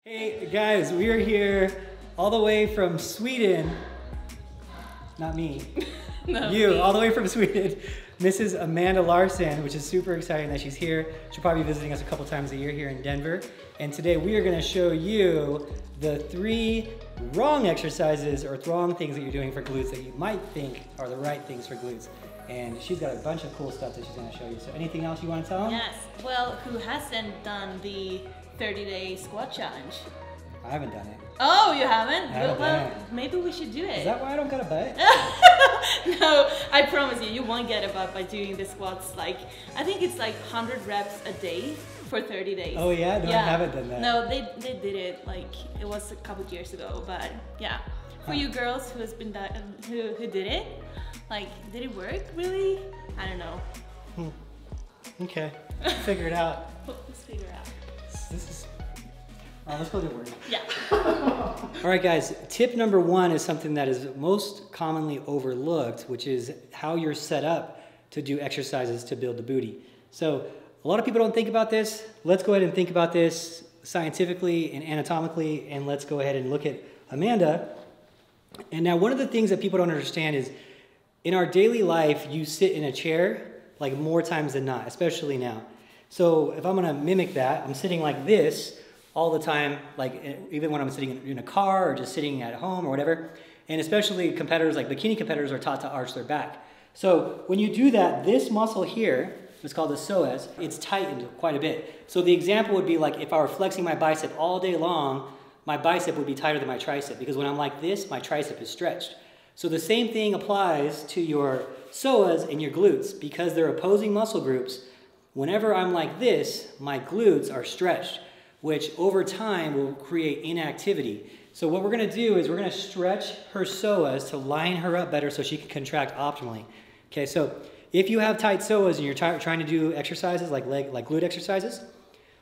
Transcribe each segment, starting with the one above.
Hey guys, we are here all the way from Sweden. Not me. No, you, me. all the way from Sweden. Mrs. Amanda Larson, which is super exciting that she's here. She'll probably be visiting us a couple times a year here in Denver. And today we are gonna show you the 3 wrong exercises or wrong things that you're doing for glutes that you might think are the right things for glutes. And she's got a bunch of cool stuff that she's gonna show you. So anything else you wanna tell them? Yes, well, who hasn't done the 30-day squat challenge? I haven't done it. Oh, you haven't? I haven't done it. Maybe we should do it. Is that why I don't got a butt? No, I promise you, you won't get a butt by doing the squats. Like, I think it's like 100 reps a day for 30 days. Oh yeah? No, yeah. I haven't done that. No, they did it, like, it was a couple years ago, but yeah. For you girls who who did it, like, did it work, really? I don't know. Okay, figure it out. Let's figure out. This is, let's go to work. Yeah. All right guys, tip number 1 is something that is most commonly overlooked, which is how you're set up to do exercises to build the booty. So a lot of people don't think about this. Let's go ahead and think about this scientifically and anatomically, and let's go ahead and look at Amanda. And now one of the things that people don't understand is in our daily life, you sit in a chair like more times than not, especially now. So if I'm gonna mimic that, I'm sitting like this all the time, like even when I'm sitting in a car or just sitting at home or whatever. And especially competitors, like bikini competitors, are taught to arch their back. So when you do that, this muscle here, it's called the psoas, it's tightened quite a bit. So the example would be like if I were flexing my bicep all day long, my bicep would be tighter than my tricep, because when I'm like this, my tricep is stretched. So the same thing applies to your psoas and your glutes. Because they're opposing muscle groups, whenever I'm like this, my glutes are stretched, which over time will create inactivity. So what we're gonna do is we're gonna stretch her psoas to line her up better so she can contract optimally. Okay, so if you have tight psoas and you're trying to do exercises like glute exercises,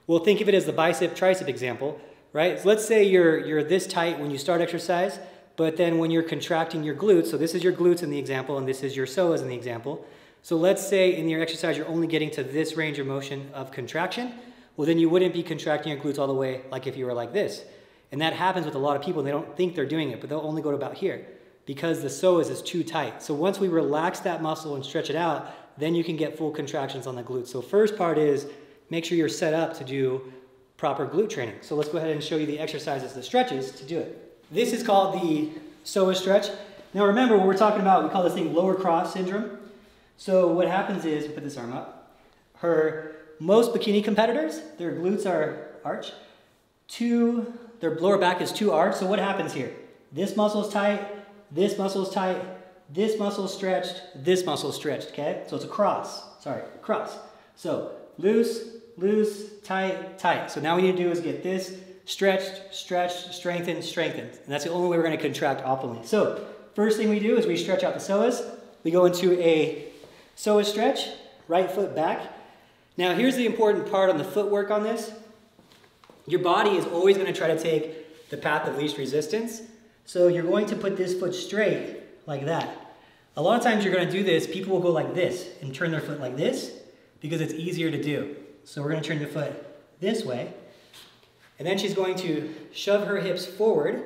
well, think of it as the bicep tricep example, right? So let's say you're this tight when you start exercise, but then when you're contracting your glutes, so this is your glutes in the example and this is your psoas in the example. So let's say in your exercise you're only getting to this range of motion of contraction, well then you wouldn't be contracting your glutes all the way like if you were like this. And that happens with a lot of people and they don't think they're doing it, but they'll only go to about here because the psoas is too tight. So once we relax that muscle and stretch it out, then you can get full contractions on the glutes. So first part is make sure you're set up to do proper glute training. So let's go ahead and show you the exercises, the stretches to do it. This is called the psoas stretch. Now remember what we're talking about, we call this thing lower cross syndrome. So what happens is, put this arm up, most bikini competitors, their glutes are arched, their lower back is too arched. So what happens here? This muscle is tight, this muscle is tight, this muscle is stretched, this muscle is stretched, okay? So it's a cross, cross. So loose, loose, tight, tight. So now what we need to do is get this stretched, stretched, strengthened, strengthened. And that's the only way we're gonna contract optimally. So first thing we do is we stretch out the psoas. We go into a psoas stretch, right foot back. Now here's the important part on the footwork on this. Your body is always gonna try to take the path of least resistance. So you're going to put this foot straight like that. A lot of times you're gonna do this, people will go like this and turn their foot like this because it's easier to do. So we're gonna turn the foot this way. And then she's going to shove her hips forward.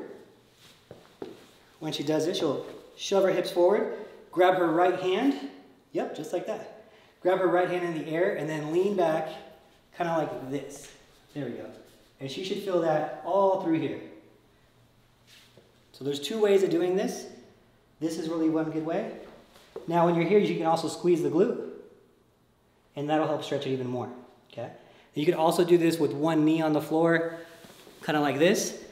When she does this, she'll shove her hips forward, grab her right hand, yep, just like that. Grab her right hand in the air and then lean back, kind of like this. There we go. And she should feel that all through here. So there's 2 ways of doing this. This is really one good way. Now when you're here, you can also squeeze the glute, and that'll help stretch it even more, okay? You can also do this with one knee on the floor, kind of like this.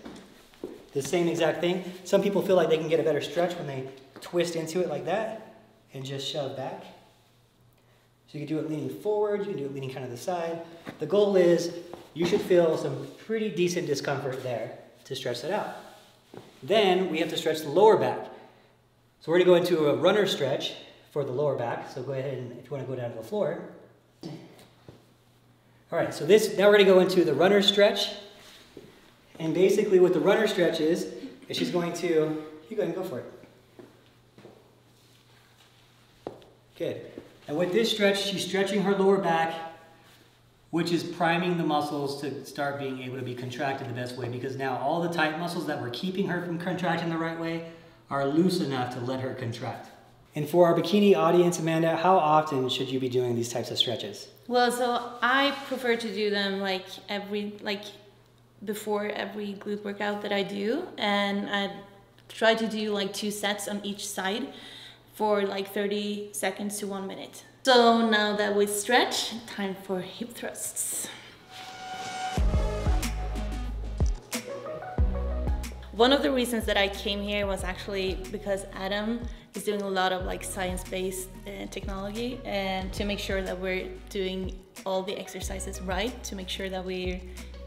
The same exact thing. Some people feel like they can get a better stretch when they twist into it like that and just shove back. So you can do it leaning forward, you can do it leaning kind of the side. The goal is you should feel some pretty decent discomfort there to stretch that out. Then we have to stretch the lower back. So we're gonna go into a runner stretch for the lower back. So go ahead and if you wanna go down to the floor. All right, so now we're gonna go into the runner stretch. And basically what the runner stretch is she's going to, you go ahead and go for it. Good. And with this stretch, she's stretching her lower back which is priming the muscles to start being able to be contracted the best way, because now all the tight muscles that were keeping her from contracting the right way are loose enough to let her contract. And for our bikini audience, Amanda, how often should you be doing these types of stretches? Well, so I prefer to do them before every glute workout that I do, and I try to do like 2 sets on each side for like 30 seconds to 1 minute. So now that we stretch, time for hip thrusts. One of the reasons that I came here was actually because Adam is doing a lot of like science-based technology, and to make sure that we're doing all the exercises right, to make sure that we're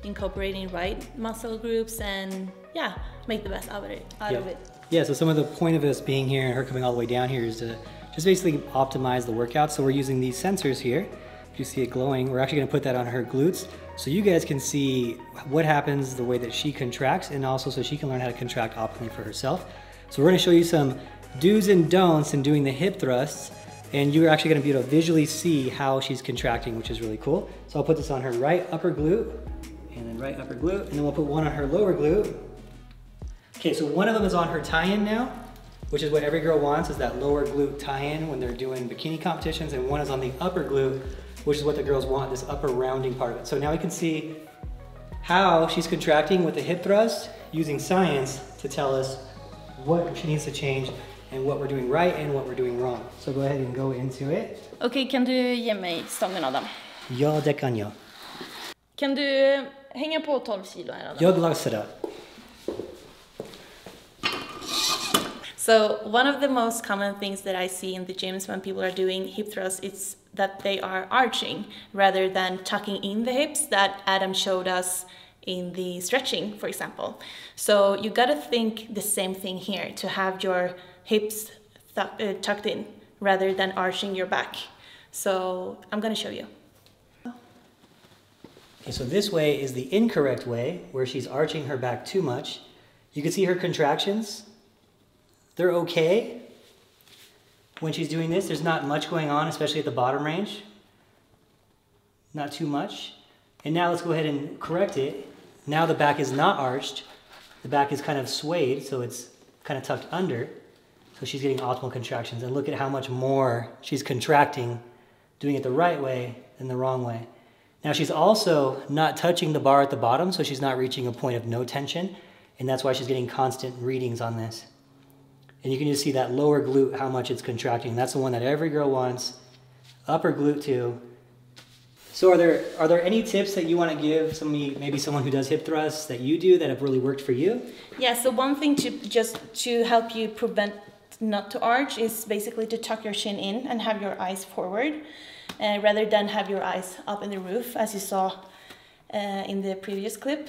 incorporating right muscle groups, and yeah, make the best out of it. Yeah, so some of the point of us being here and her coming all the way down here is to just basically optimize the workout. So we're using these sensors here. If you see it glowing, we're actually gonna put that on her glutes so you guys can see what happens the way that she contracts, and also so she can learn how to contract optimally for herself. So we're gonna show you some do's and don'ts in doing the hip thrusts, and you're actually gonna be able to visually see how she's contracting, which is really cool. So I'll put this on her right upper glute, and then right upper glute, and then we'll put one on her lower glute. Okay, so one of them is on her tie-in now, which is what every girl wants, is that lower glute tie-in when they're doing bikini competitions, and one is on the upper glute, which is what the girls want, this upper rounding part of it. So now we can see how she's contracting with the hip thrust using science to tell us what she needs to change and what we're doing right and what we're doing wrong. So go ahead and go into it. Okej, kan du ge mig stången, Adam? Ja, det kan jag. Kan du hänga på 12 kilo här, Adam? Jag löser det. So one of the most common things that I see in the gyms when people are doing hip thrusts is that they are arching rather than tucking in the hips that Adam showed us in the stretching, for example. So you gotta think the same thing here, to have your hips tucked in rather than arching your back. So I'm gonna show you. Okay, so this way is the incorrect way, where she's arching her back too much. You can see her contractions. They're okay when she's doing this. There's not much going on, especially at the bottom range. Not too much. And now let's go ahead and correct it. Now the back is not arched. The back is kind of swayed, so it's kind of tucked under. So she's getting optimal contractions. And look at how much more she's contracting, doing it the right way than the wrong way. Now she's also not touching the bar at the bottom, so she's not reaching a point of no tension. And that's why she's getting constant readings on this. And you can just see that lower glute, how much it's contracting. That's the one that every girl wants. Upper glute too. So are there any tips that you want to give maybe someone who does hip thrusts that you do that have really worked for you? Yeah, so one thing to help you prevent not to arch is basically to tuck your chin in and have your eyes forward, rather than have your eyes up in the roof, as you saw in the previous clip.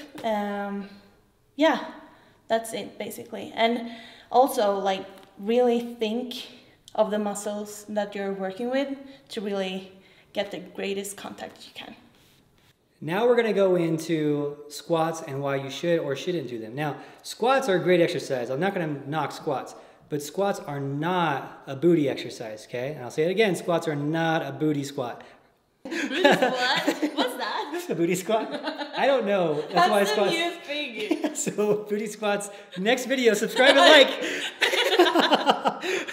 Yeah, that's it basically. And also, like, really think of the muscles that you're working with to really get the greatest contact you can. Now we're gonna go into squats and why you should or shouldn't do them. Now, squats are a great exercise. I'm not gonna knock squats, but squats are not a booty exercise, okay? And I'll say it again, squats are not a booty squat. Booty squat? What's that? A booty squat? I don't know. That's why squats. New thing. So booty squats. Next video, subscribe and like.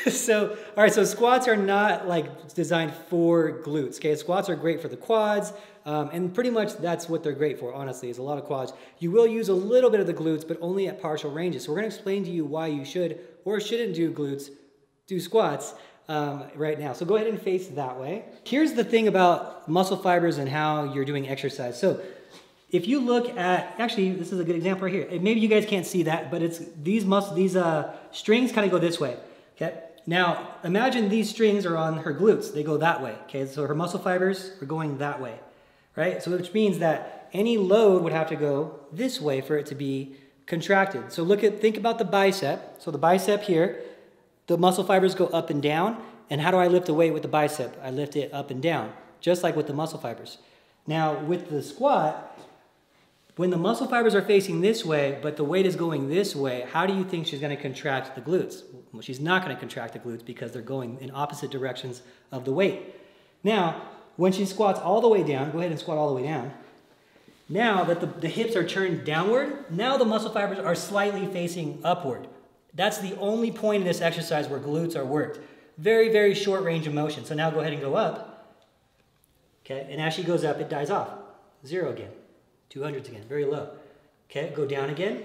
So, all right. So squats are not like designed for glutes. Okay, squats are great for the quads, and pretty much that's what they're great for. Honestly, is a lot of quads. You will use a little bit of the glutes, but only at partial ranges. So we're going to explain to you why you should or shouldn't do squats. Right now. So go ahead and face that way. Here's the thing about muscle fibers and how you're doing exercise. So if you look at, actually, this is a good example right here. Maybe you guys can't see that, but it's these strings kind of go this way. Okay. Now imagine these strings are on her glutes. They go that way. Okay. So her muscle fibers are going that way, right? So which means that any load would have to go this way for it to be contracted. So think about the bicep. So the bicep here, the muscle fibers go up and down. And how do I lift a weight with the bicep? I lift it up and down, just like with the muscle fibers. Now with the squat, when the muscle fibers are facing this way, but the weight is going this way, how do you think she's gonna contract the glutes? Well, she's not gonna contract the glutes because they're going in opposite directions of the weight. Now, when she squats all the way down, go ahead and squat all the way down. Now that the hips are turned downward, now the muscle fibers are slightly facing upward. That's the only point in this exercise where glutes are worked. Very, very short range of motion. So now go ahead and go up. Okay, and as she goes up, it dies off. 0 again, 200s again, very low. Okay, go down again.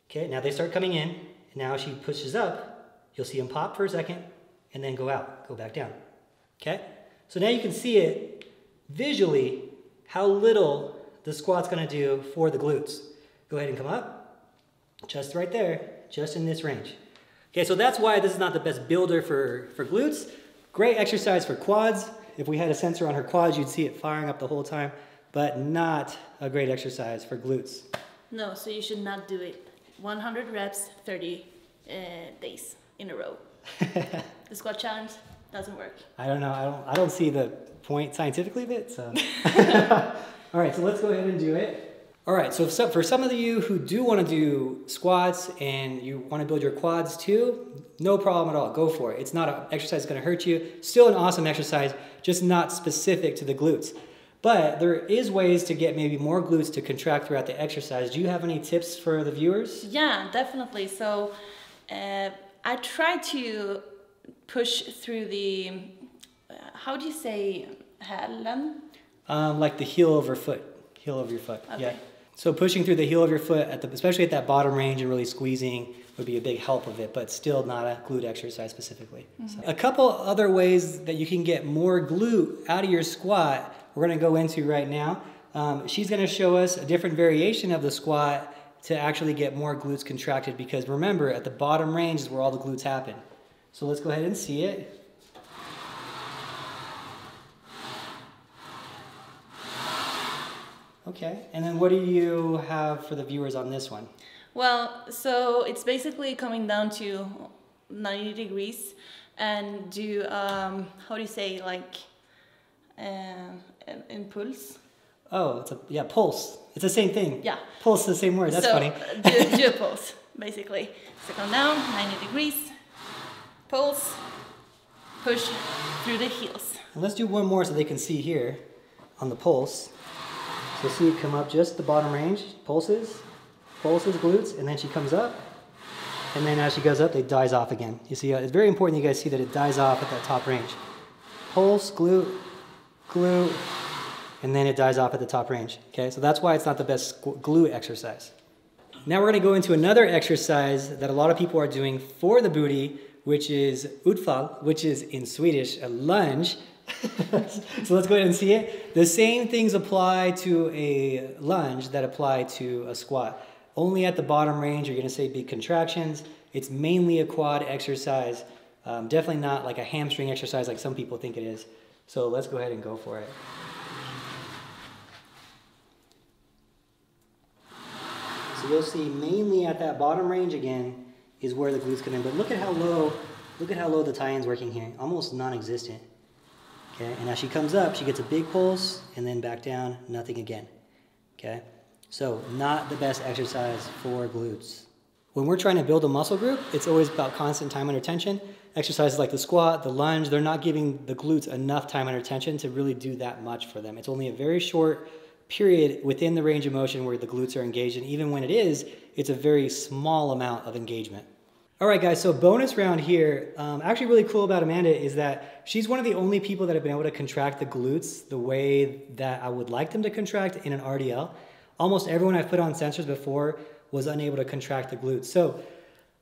Okay, now they start coming in. And now as she pushes up, you'll see them pop for a second and then go out, go back down. Okay, so now you can see it visually how little the squat's gonna do for the glutes. Go ahead and come up, just right there, just in this range. Okay, so that's why this is not the best builder for glutes. Great exercise for quads. If we had a sensor on her quads, you'd see it firing up the whole time, but not a great exercise for glutes. No, so you should not do it 100 reps, 30 days in a row. The squat challenge doesn't work. I don't know, I don't see the point scientifically of it, so. All right, so let's go ahead and do it. All right, so for some of you who do want to do squats and you want to build your quads too, no problem at all, go for it. It's not an exercise that's going to hurt you. Still an awesome exercise, just not specific to the glutes. But there is ways to get maybe more glutes to contract throughout the exercise. Do you have any tips for the viewers? Yeah, definitely. So I try to push through the, how do you say, hälen? Like the heel of your foot. Heel of your foot, okay. Yeah. So pushing through the heel of your foot, especially at that bottom range and really squeezing would be a big help of it, but still not a glute exercise specifically. Mm-hmm. So a couple other ways that you can get more glute out of your squat, we're gonna go into right now. She's gonna show us a different variation of the squat to actually get more glutes contracted, because remember, at the bottom range is where all the glutes happen. So let's go ahead and see it. Okay, and then what do you have for the viewers on this one? Well, so it's basically coming down to 90 degrees and do, how do you say, like, impulse? Oh, yeah, pulse. It's the same thing. Yeah. Pulse is the same word, that's so, funny. do a pulse, basically. So come down, 90 degrees, pulse, push through the heels. And let's do one more so they can see here on the pulse. So see it come up just the bottom range, pulses, glutes, and then she comes up. And then as she goes up, it dies off again. You see, it's very important you guys see that it dies off at that top range. Pulse, glute, glute, and then it dies off at the top range. Okay, so that's why it's not the best glute exercise. Now we're gonna go into another exercise that a lot of people are doing for the booty, which is utfall, which is in Swedish, a lunge. So let's go ahead and see it. The same things apply to a lunge that apply to a squat. Only at the bottom range you're going to say big contractions. It's mainly a quad exercise. Definitely not like a hamstring exercise like some people think it is. So let's go ahead and go for it. So you'll see mainly at that bottom range again is where the glutes come in. But look at how low the tie-in's working here. Almost non-existent. Okay, and as she comes up, she gets a big pulse, and then back down, nothing again. Okay, so not the best exercise for glutes. When we're trying to build a muscle group, it's always about constant time under tension. Exercises like the squat, the lunge, they're not giving the glutes enough time under tension to really do that much for them. It's only a very short period within the range of motion where the glutes are engaged, and even when it is, it's a very small amount of engagement. All right, guys, so bonus round here. Actually really cool about Amanda is that she's one of the only people that have been able to contract the glutes the way that I would like them to contract in an RDL. Almost everyone I've put on sensors before was unable to contract the glutes. So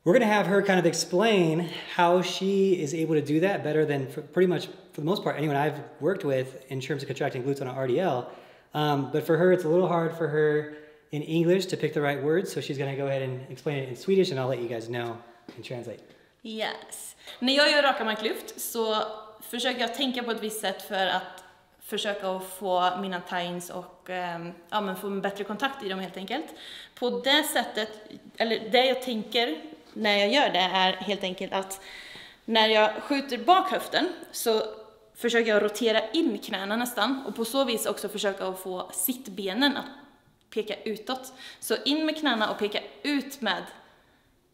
we're gonna have her kind of explain how she is able to do that better than pretty much, for the most part, anyone I've worked with in terms of contracting glutes on an RDL. But for her, it's a little hard for her in English to pick the right words. So she's gonna go ahead and explain it in Swedish, and I'll let you guys know. Translate. Yes. När jag gör raka marklyft så försöker jag tänka på ett visst sätt för att försöka att få mina tie-ins och få en bättre kontakt i dem helt enkelt. På det sättet, eller det jag tänker när jag gör det är helt enkelt att när jag skjuter bak höften så försöker jag rotera in knäna nästan och på så vis också försöka att få sittbenen att peka utåt. Så in med knäna och peka ut med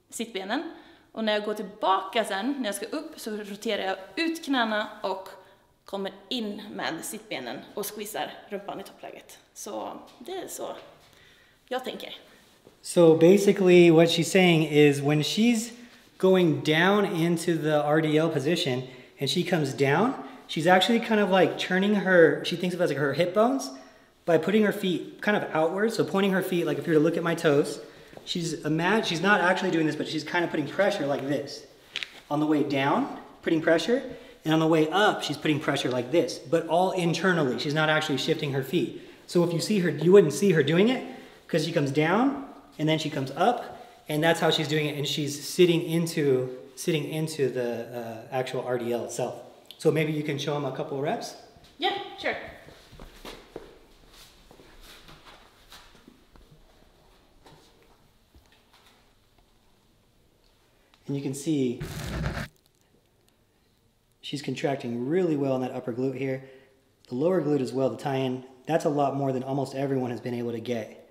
sittbenen. Och när jag går tillbaka sen, när jag ska upp, så roterar jag ut knäna och kommer in med sittbenen och squeezar rumpan i toppläget. Så det är så jag tänker. So basically what she's saying is when she's going down into the RDL position and she comes down, she's actually kind of like turning her, she thinks of it as like her hip bones by putting her feet kind of outwards. So pointing her feet, like if you were to look at my toes, she's not actually doing this, but she's kind of putting pressure like this. On the way down, putting pressure, and on the way up, she's putting pressure like this, but all internally. She's not actually shifting her feet. So if you see her, you wouldn't see her doing it because she comes down and then she comes up, and that's how she's doing it, and she's sitting into the actual RDL itself. So maybe you can show them a couple of reps? Yeah, sure. And you can see she's contracting really well in that upper glute here. The lower glute as well, the tie-in, that's a lot more than almost everyone has been able to get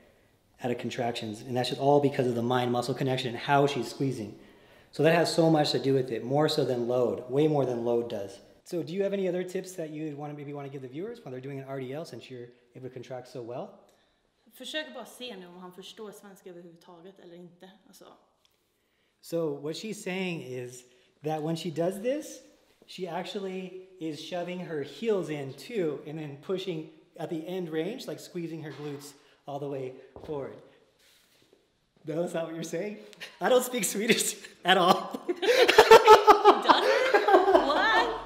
out of contractions. And that's just all because of the mind-muscle connection and how she's squeezing. So that has so much to do with it, more so than load, way more than load does. So do you have any other tips that you maybe want to give the viewers when they're doing an RDL since you're able to contract so well? Försök bara se nu om han förstår svenska överhuvudtaget eller inte. Alltså. So what she's saying is that when she does this, she actually is shoving her heels in too and then pushing at the end range, like squeezing her glutes all the way forward. No, that's not what you're saying? I don't speak Swedish at all. What?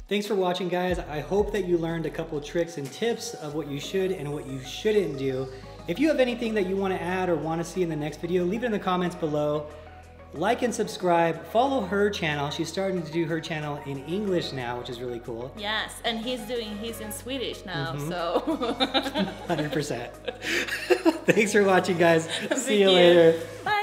Thanks for watching, guys. I hope that you learned a couple tricks and tips of what you should and what you shouldn't do. If you have anything that you want to add or want to see in the next video, leave it in the comments below. Like and subscribe, follow her channel. She's starting to do her channel in English now, which is really cool. Yes, and he's in Swedish now, so. 100%. Thanks for watching, guys. See you later. Bye.